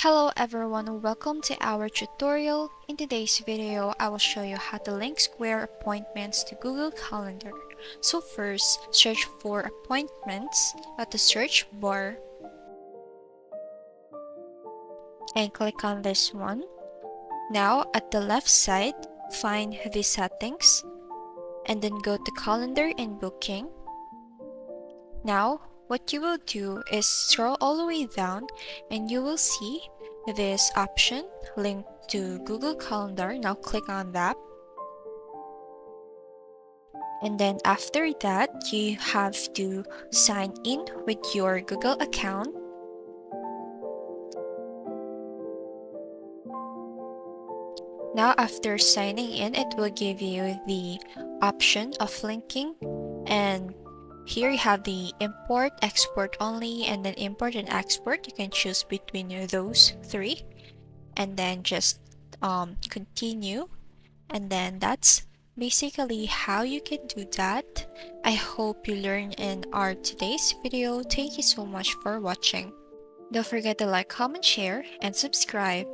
Hello everyone, welcome to our tutorial. In today's video, I will show you how to link Square appointments to Google Calendar. So first, search for appointments at the search bar and click on this one. Now at the left side, find the settings and then go to calendar and booking. Now, what you will do is scroll all the way down and you will see this option linked to Google Calendar. Now click on that. And then after that, you have to sign in with your Google account. Now after signing in, it will give you the option of linking, and here you have the import, export only, and then import and export. You can choose between those three and then just continue, and then that's basically how you can do that. I hope you learned in our today's video. Thank you so much for watching. Don't forget to like, comment, share, and subscribe.